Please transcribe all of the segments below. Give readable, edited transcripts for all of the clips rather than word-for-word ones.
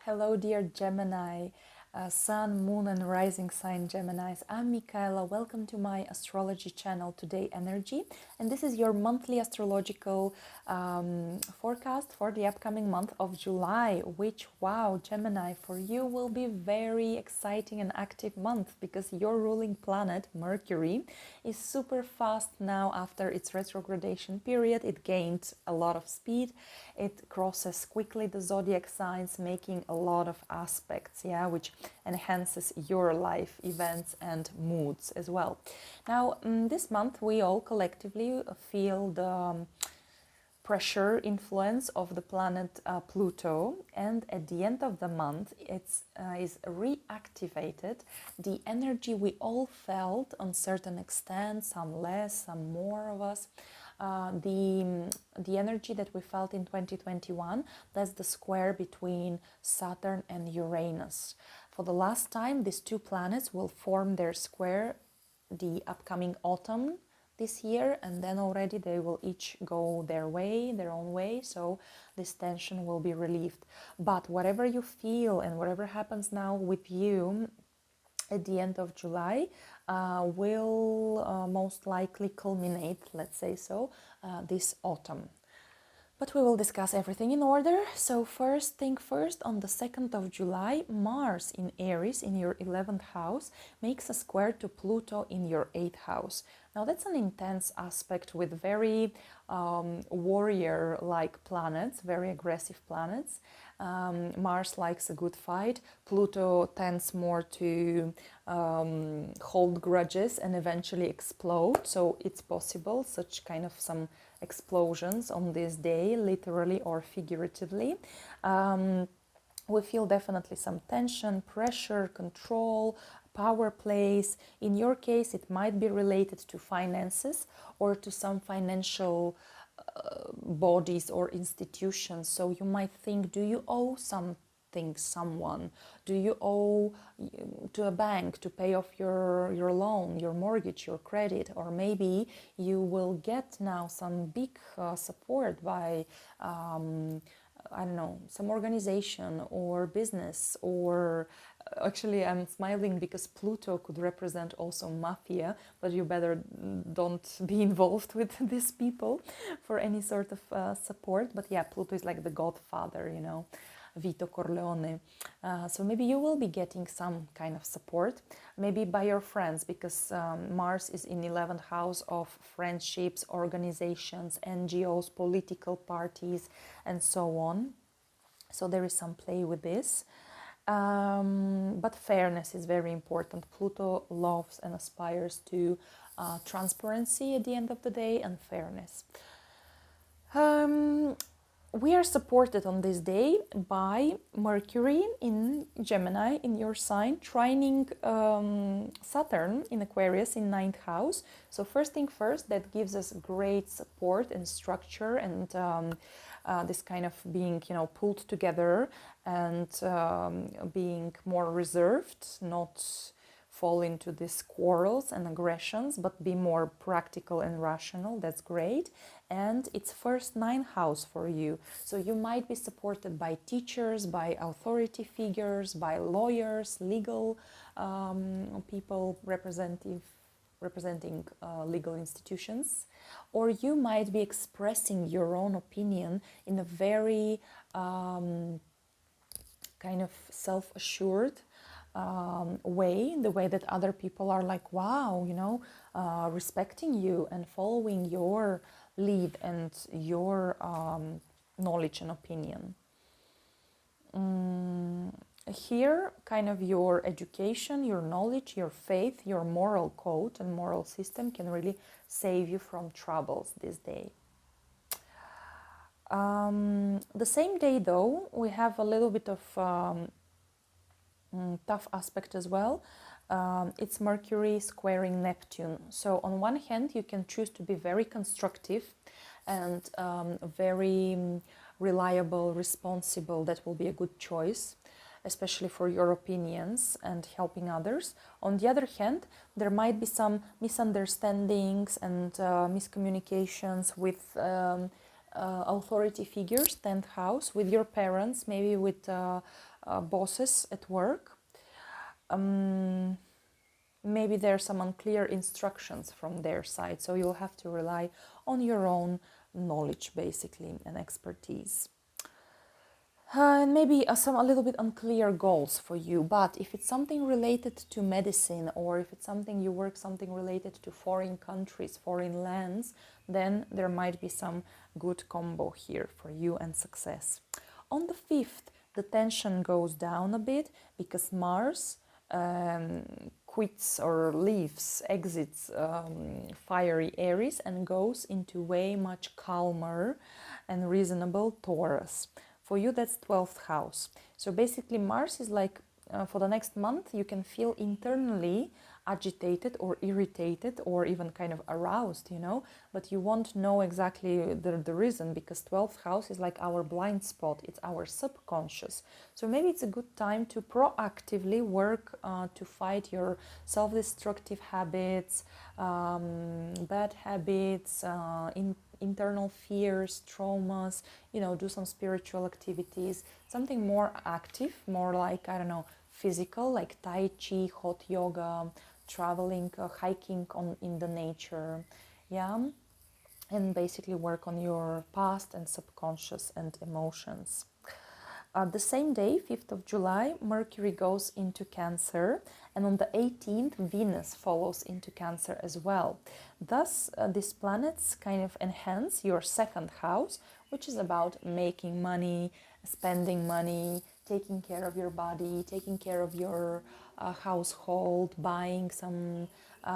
Hello, dear Gemini, Sun, Moon, and Rising sign Geminis. I'm Michaela. Welcome to my astrology channel, Todayenergy, and this is your monthly astrological forecast for the upcoming month of July. Which, wow, Gemini, for you will be very exciting and active month because your ruling planet Mercury is super fast now after its retrogradation period. It gained a lot of speed. It crosses quickly the zodiac signs, making a lot of aspects, which enhances your life events and moods as well. Now, this month we all collectively feel the pressure influence of the planet Pluto, and at the end of the month it is reactivated the energy we all felt on certain extent, some less, some more of us. The energy that we felt in 2021, that's the square between Saturn and Uranus. For the last time, these two planets will form their square the upcoming autumn this year, and then already they will each go their way, their own way, so this tension will be relieved. But whatever you feel and whatever happens now with you at the end of July will most likely culminate, let's say so, this autumn. But we will discuss everything in order. So first thing first, on the 2nd of July, Mars in Aries in your 11th house makes a square to Pluto in your 8th house. Now that's an intense aspect with very warrior-like planets, very aggressive planets. Mars likes a good fight. Pluto tends more to hold grudges and eventually explode. So it's possible, such kind of some explosions on this day, literally or figuratively. We feel definitely some tension, pressure, control, power plays. In your case, it might be related to finances or to some financial bodies or institutions. So you might think, do you owe someone? Do you owe to a bank to pay off your loan, your mortgage, your credit? Or maybe you will get now some big support by I don't know, some organization or business, or actually I'm smiling because Pluto could represent also mafia, but you better don't be involved with these people for any sort of support. But yeah, Pluto is like the godfather, you know, Vito Corleone. So maybe you will be getting some kind of support, maybe by your friends, because Mars is in 11th house of friendships, organizations, NGOs, political parties, and so on. So there is some play with this. But fairness is very important. Pluto loves and aspires to transparency at the end of the day and fairness. We are supported on this day by Mercury in Gemini in your sign, trining Saturn in Aquarius in 9th house. So first thing first, that gives us great support and structure and this kind of being, you know, pulled together and being more reserved, not fall into these quarrels and aggressions, but be more practical and rational. That's great. And it's first 9th house for you. So you might be supported by teachers, by authority figures, by lawyers, legal people representing legal institutions. Or you might be expressing your own opinion in a very kind of self-assured way, the way that other people are like, wow, you know, respecting you and following your lead and your knowledge and opinion. Here, kind of your education, your knowledge, your faith, your moral code and moral system can really save you from troubles this day. The same day, though, we have a little bit of tough aspect as well. It's Mercury squaring Neptune. So on one hand, you can choose to be very constructive and very reliable, responsible. That will be a good choice, especially for your opinions and helping others. On the other hand, there might be some misunderstandings and miscommunications with authority figures, 10th house, with your parents, maybe with bosses at work. Maybe there are some unclear instructions from their side, so you'll have to rely on your own knowledge basically and expertise. And maybe a little bit unclear goals for you, but if it's something related to medicine, or if it's something you work something related to foreign countries, foreign lands, then there might be some good combo here for you and success. On the 5th, the tension goes down a bit because Mars quits or leaves, exits fiery Aries and goes into way much calmer and reasonable Taurus. For you, that's 12th house. So basically, Mars is like, for the next month, you can feel internally agitated or irritated or even kind of aroused, you know, but you won't know exactly the reason, because 12th house is like our blind spot, it's our subconscious. So maybe it's a good time to proactively work to fight your self-destructive habits, bad habits, internal fears, traumas, you know, do some spiritual activities, something more active, more like, I don't know, physical, like Tai Chi, hot yoga, traveling, hiking in the nature, yeah, and basically work on your past and subconscious and emotions. The same day, 5th of July, Mercury goes into Cancer, and on the 18th, Venus follows into Cancer as well. Thus, these planets kind of enhance your 2nd house, which is about making money, spending money, taking care of your body, taking care of your household, buying some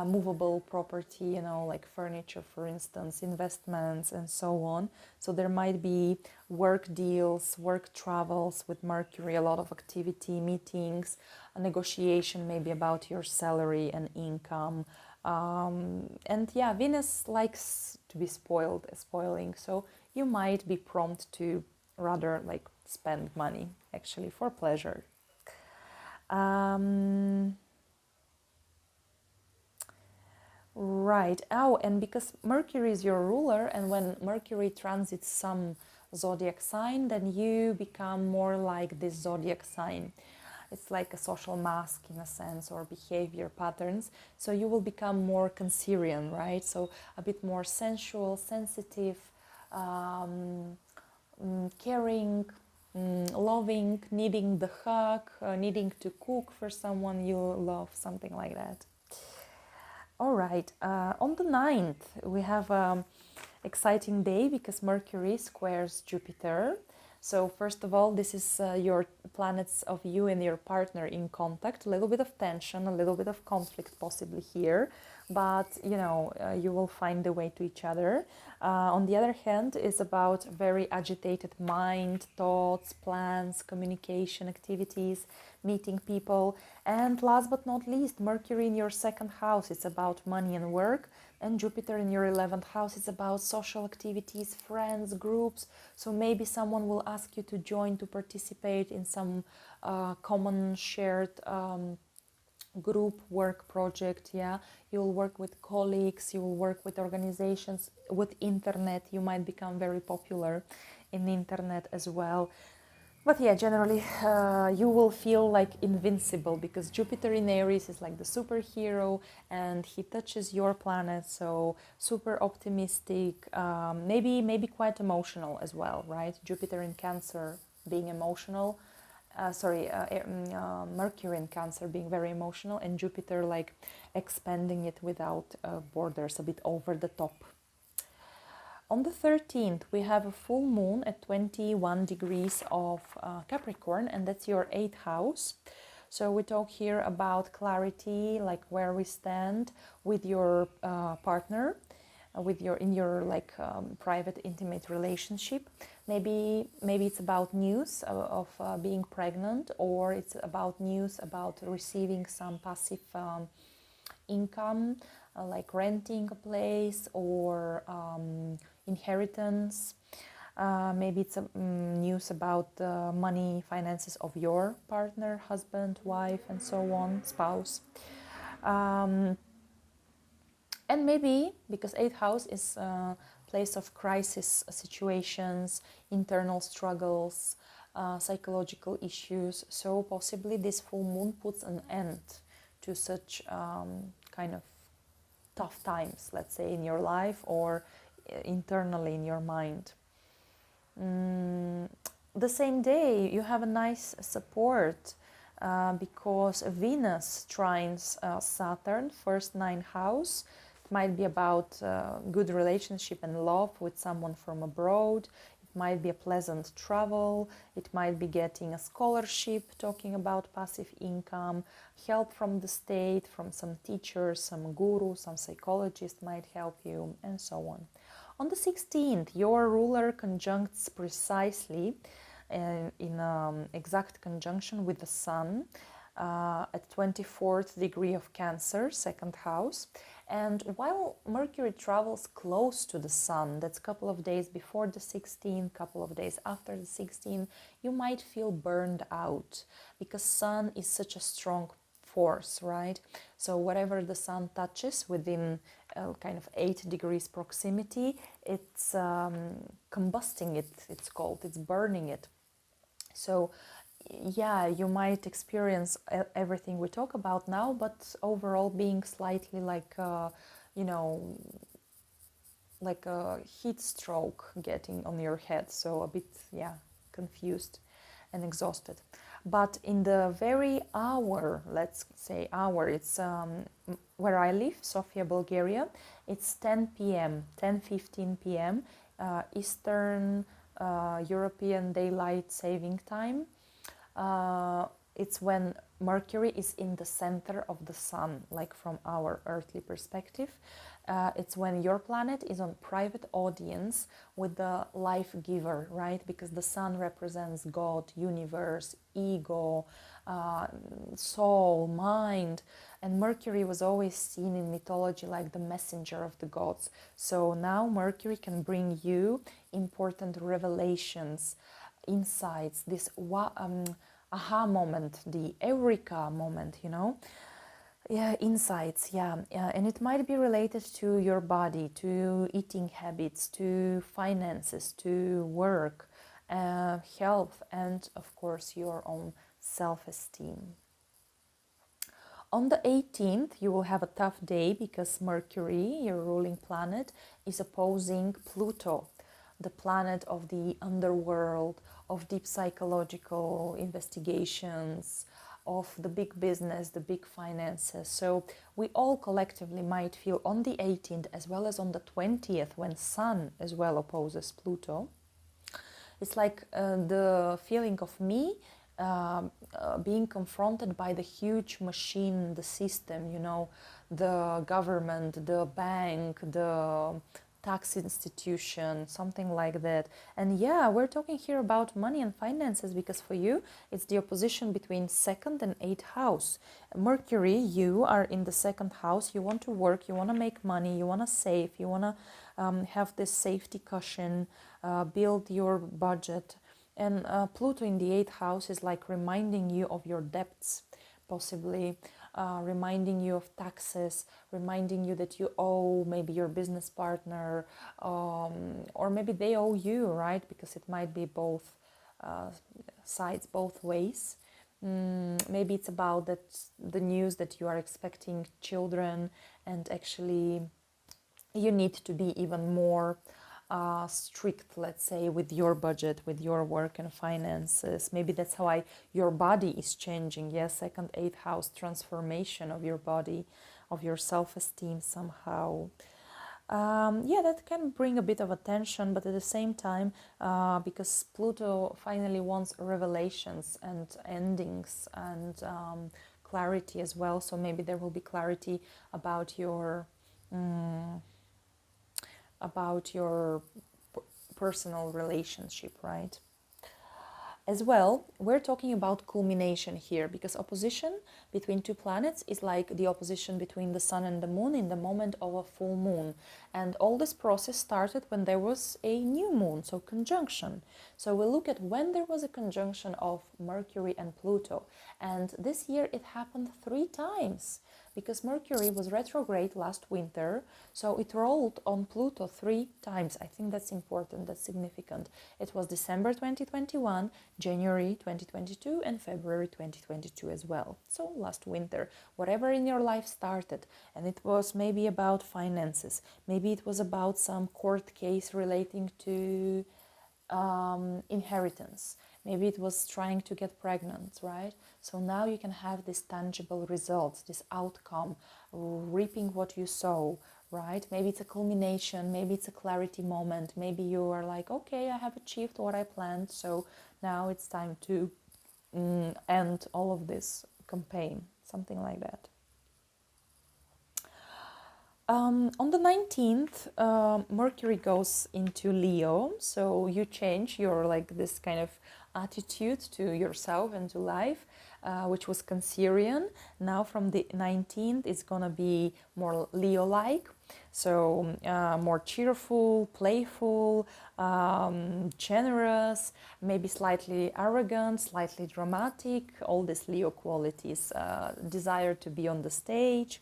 movable property, you know, like furniture, for instance, investments, and so on. So there might be work deals, work travels with Mercury, a lot of activity, meetings, a negotiation maybe about your salary and income. And yeah, Venus likes to be spoiling, so you might be prompt to rather like spend money actually for pleasure. Right. Oh, and because Mercury is your ruler, and when Mercury transits some zodiac sign, then you become more like this zodiac sign. It's like a social mask in a sense, or behavior patterns. So you will become more Cancerian, right? So a bit more sensual, sensitive, caring, loving, needing the hug, needing to cook for someone you love, something like that. All right, on the 9th, we have an exciting day because Mercury squares Jupiter. So first of all, this is your planets of you and your partner in contact. A little bit of tension, a little bit of conflict possibly here, but you know, you will find the way to each other. On the other hand, it's about very agitated mind, thoughts, plans, communication activities, meeting people. And last but not least, Mercury in your 2nd house, it's about money and work, and Jupiter in your 11th house, it's about social activities, friends, groups. So maybe someone will ask you to join, to participate in some common shared group work project. Yeah, you'll work with colleagues, you will work with organizations, with internet. You might become very popular in the internet as well. But yeah, generally you will feel like invincible because Jupiter in Aries is like the superhero and he touches your planet, so super optimistic, maybe quite emotional as well, right? Jupiter in Cancer being emotional, Mercury in Cancer being very emotional, and Jupiter like expanding it without borders, a bit over the top. On the 13th, we have a full moon at 21 degrees of Capricorn, and that's your 8th house. So we talk here about clarity, like where we stand with your partner, in your like private, intimate relationship. Maybe it's about news of being pregnant, or it's about news about receiving some passive income, like renting a place or inheritance. Maybe it's news about the money, finances of your partner, husband, wife, and so on, spouse. And maybe because 8th house is a place of crisis situations, internal struggles, psychological issues. So possibly this full moon puts an end to such kind of tough times, let's say, in your life or internally in your mind. The same day, you have a nice support because Venus trines Saturn, first 9th house. It might be about good relationship and love with someone from abroad. It might be a pleasant travel. It might be getting a scholarship, talking about passive income, help from the state, from some teachers, some guru, some psychologist might help you, and so on. On the 16th, your ruler conjuncts precisely in exact conjunction with the Sun at 24th degree of Cancer, 2nd house. And while Mercury travels close to the Sun, that's a couple of days before the 16th, couple of days after the 16th, you might feel burned out because Sun is such a strong force, right? So whatever the Sun touches within kind of 8 degrees proximity, it's combusting it, it's called, it's burning it. So yeah, you might experience everything we talk about now, but overall being slightly like, you know, like a heat stroke getting on your head. So a bit, yeah, confused and exhausted. But in the very hour, let's say hour, it's where I live, Sofia, Bulgaria, it's 10 p.m., 10:15 p.m. Eastern European Daylight Saving Time. It's when Mercury is in the center of the Sun, like from our earthly perspective. It's when your planet is on private audience with the life giver, right? Because the Sun represents God, universe, ego, soul, mind. And Mercury was always seen in mythology like the messenger of the gods. So now Mercury can bring you important revelations, insights, this aha moment, the eureka moment, you know. Yeah, insights, yeah. And it might be related to your body, to eating habits, to finances, to work, health, and of course your own self-esteem. On the 18th, you will have a tough day because Mercury, your ruling planet, is opposing Pluto, the planet of the underworld, of deep psychological investigations, of the big business, the big finances. So we all collectively might feel on the 18th as well as on the 20th, when Sun as well opposes Pluto. It's like the feeling of me being confronted by the huge machine, the system, you know, the government, the bank, the tax institution, something like that. And yeah, we're talking here about money and finances because for you, it's the opposition between 2nd and 8th house. Mercury, you are in the 2nd house. You want to work, you want to make money, you want to save, you want to have this safety cushion, build your budget. And Pluto in the 8th house is like reminding you of your debts, possibly reminding you of taxes, reminding you that you owe maybe your business partner, or maybe they owe you, right? Because it might be both sides, both ways. Maybe it's about that the news that you are expecting children, and actually you need to be even more strict, let's say, with your budget, with your work and finances. Maybe that's how your body is changing. Yes, 2nd, 8th house transformation of your body, of your self-esteem somehow. Yeah, that can bring a bit of attention, but at the same time, because Pluto finally wants revelations and endings and clarity as well. So maybe there will be clarity about your personal relationship, right? As well, we're talking about culmination here, because opposition between two planets is like the opposition between the Sun and the Moon in the moment of a full moon. And all this process started when there was a new moon, so conjunction. So we'll look at when there was a conjunction of Mercury and Pluto. And this year it happened 3 times. because Mercury was retrograde last winter, so it rolled on Pluto 3 times. I think that's important, that's significant. It was December 2021, January 2022, and February 2022 as well. So last winter, whatever in your life started, and it was maybe about finances, maybe it was about some court case relating to inheritance. Maybe it was trying to get pregnant, right? So now you can have this tangible results, this outcome, reaping what you sow, right? Maybe it's a culmination, maybe it's a clarity moment. Maybe you are like, okay, I have achieved what I planned, so now it's time to end all of this campaign, something like that. On the 19th, Mercury goes into Leo, so you change your like this kind of attitude to yourself and to life, which was Cancerian. Now from the 19th, it's gonna be more Leo-like, so more cheerful, playful, generous, maybe slightly arrogant, slightly dramatic, all these Leo qualities, desire to be on the stage.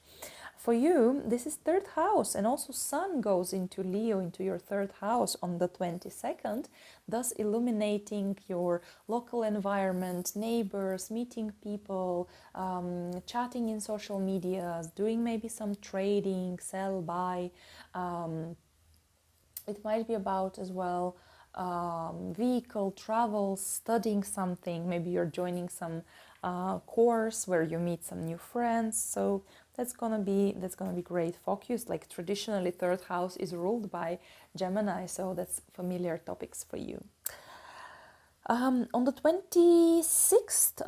For you, this is third house, and also Sun goes into Leo, into your third house on the 22nd, thus illuminating your local environment, neighbors, meeting people, chatting in social medias, doing maybe some trading, sell, buy. It might be about as well vehicle, travel, studying something. Maybe you're joining some course where you meet some new friends. So that's gonna be great. Focus, like traditionally, third house is ruled by Gemini, so that's familiar topics for you. On the 26th,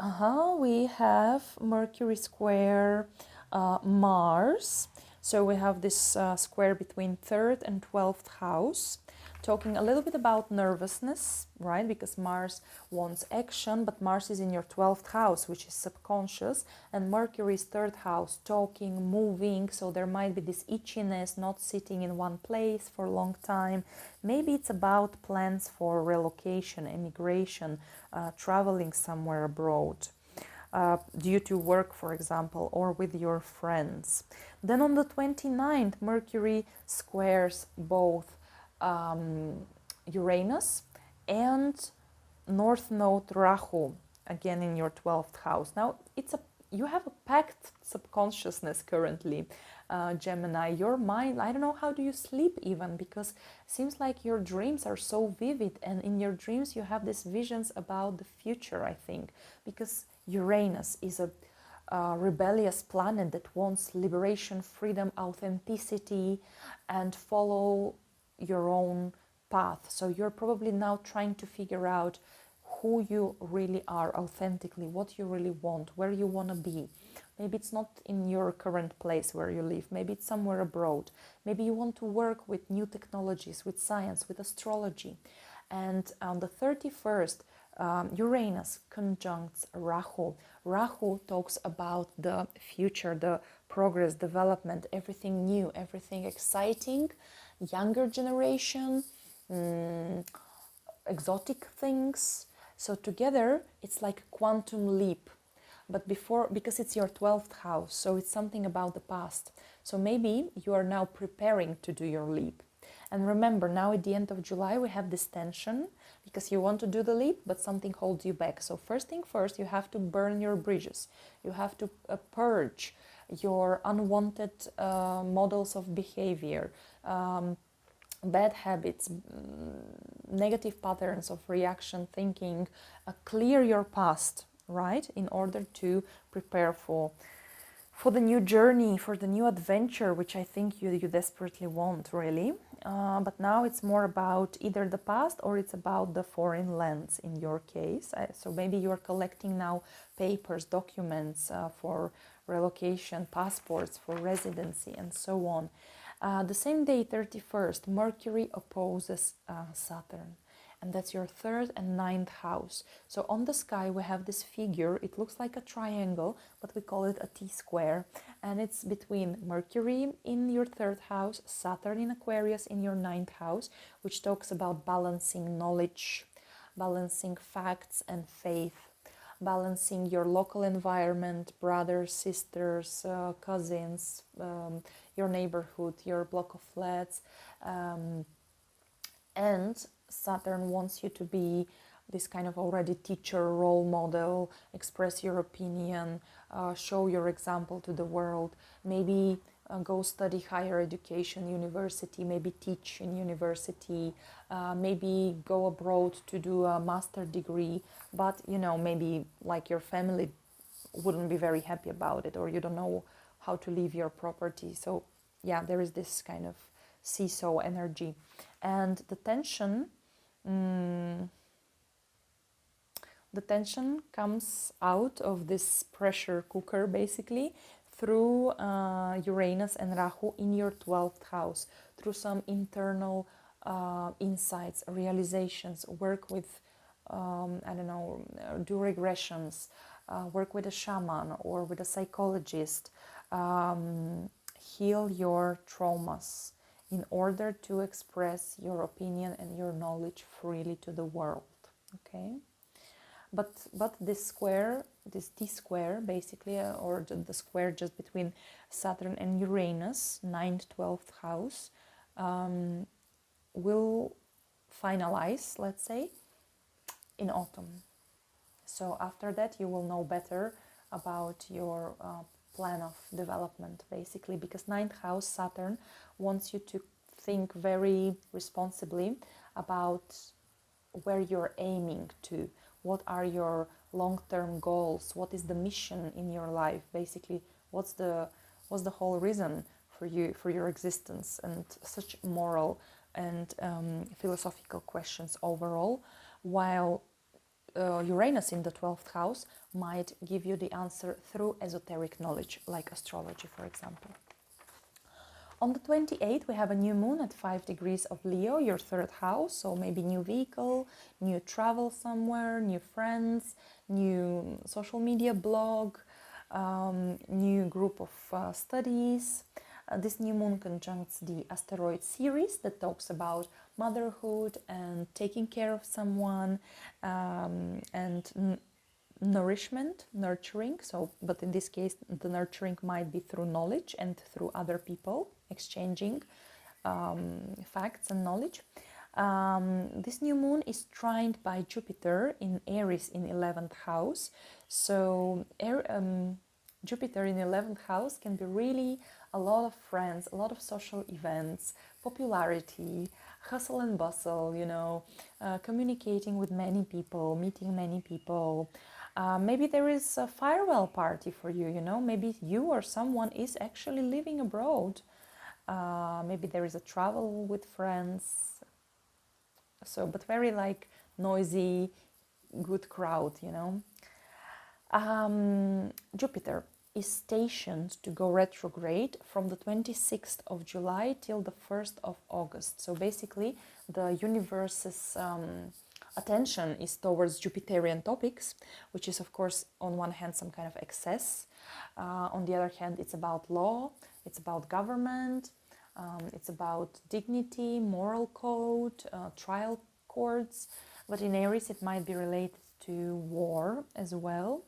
we have Mercury square Mars. So we have this square between 3rd and 12th house, talking a little bit about nervousness, right? Because Mars wants action, but Mars is in your 12th house, which is subconscious, and Mercury is 3rd house, talking, moving, so there might be this itchiness, not sitting in one place for a long time. Maybe it's about plans for relocation, immigration, traveling somewhere abroad. Due to work, for example, or with your friends. Then on the 29th, Mercury squares both Uranus and North Node Rahu, again in your 12th house. Now, you have a packed subconsciousness currently, Gemini. Your mind, I don't know, how do you sleep even? Because it seems like your dreams are so vivid, and in your dreams you have these visions about the future, I think, because Uranus is a rebellious planet that wants liberation, freedom, authenticity, and follow your own path. So you're probably now trying to figure out who you really are authentically, what you really want, where you want to be. Maybe it's not in your current place where you live. Maybe it's somewhere abroad. Maybe you want to work with new technologies, with science, with astrology. And on the 31st, Uranus conjuncts Rahu. Rahu talks about the future, the progress, development, everything new, everything exciting, younger generation, exotic things. So together, it's like a quantum leap. But because it's your 12th house, so it's something about the past. So maybe you are now preparing to do your leap. And remember, now at the end of July, we have this tension because you want to do the leap, but something holds you back. So first thing first, you have to burn your bridges. You have to purge your unwanted models of behavior, bad habits, negative patterns of reaction thinking, clear your past, right? In order to prepare for the new journey, for the new adventure, which I think you desperately want, really. But now it's more about either the past or it's about the foreign lands in your case. So maybe you're collecting now papers, documents for relocation, passports for residency, and so on. The same day, 31st, Mercury opposes Saturn. And that's your 3rd and 9th house. So on the sky we have this figure. It looks like a triangle, but we call it a T-square. And it's between Mercury in your 3rd house, Saturn in Aquarius in your 9th house, which talks about balancing knowledge, balancing facts and faith, balancing your local environment, brothers, sisters, cousins, your neighborhood, your block of flats. And Saturn wants you to be this kind of already teacher, role model, express your opinion, show your example to the world, maybe go study higher education, university, maybe teach in university, maybe go abroad to do a master degree, but you know, maybe like your family wouldn't be very happy about it, or you don't know how to leave your property. So yeah, there is this kind of seesaw energy, and the tension comes out of this pressure cooker basically through Uranus and Rahu in your 12th house, through some internal insights, realizations, work with I don't know, do regressions, work with a shaman or with a psychologist, heal your traumas in order to express your opinion and your knowledge freely to the world. Okay, but this square, this T square basically, or the square just between Saturn and Uranus, 9th, 12th house, will finalize, let's say, in autumn. So after that you will know better about your plan of development, basically, because 9th house Saturn wants you to think very responsibly about where you're aiming to, what are your long-term goals, what is the mission in your life, basically, what's the whole reason for you, for your existence, and such moral and philosophical questions overall, while Uranus in the 12th house might give you the answer through esoteric knowledge, like astrology, for example. On the 28th, we have a new moon at 5 degrees of Leo, your 3rd house, so maybe new vehicle, new travel somewhere, new friends, new social media blog, new group of studies. This new moon conjuncts the asteroid Ceres that talks about motherhood and taking care of someone, and nourishment, nurturing. So, but in this case, the nurturing might be through knowledge and through other people, exchanging facts and knowledge. This new moon is trined by Jupiter in Aries in 11th house. So Jupiter in 11th house can be really a lot of friends, a lot of social events, popularity, hustle and bustle, you know, communicating with many people, meeting many people. Maybe there is a farewell party for you, you know, maybe you or someone is actually living abroad. Maybe there is a travel with friends. So, but very like noisy, good crowd, you know. Jupiter is stationed to go retrograde from the 26th of July till the 1st of August. So basically the universe's attention is towards Jupiterian topics, which is of course on one hand some kind of excess. On the other hand, it's about law, it's about government, it's about dignity, moral code, trial courts. But in Aries it might be related to war as well.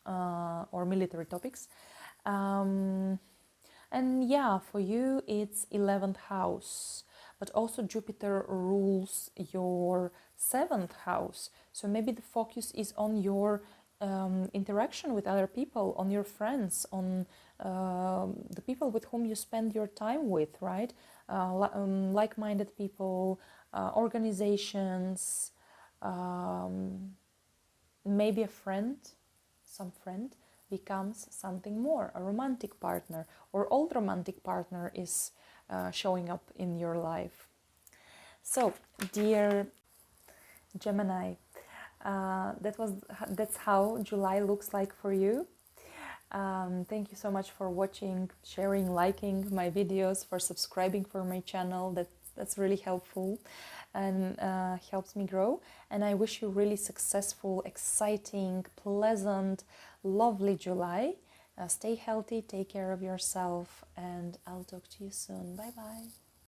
Or military topics. And yeah, for you it's 11th house, but also Jupiter rules your 7th house. So maybe the focus is on your interaction with other people, on your friends, on the people with whom you spend your time with, right? Like-minded people, organizations, maybe a friend. Some friend becomes something more, a romantic partner, or old romantic partner is showing up in your life. So, dear Gemini, that's how July looks like for you. Thank you so much for watching, sharing, liking my videos, for subscribing for my channel. That's really helpful and helps me grow. And I wish you really successful, exciting, pleasant, lovely July. Stay healthy, take care of yourself, and I'll talk to you soon. Bye bye.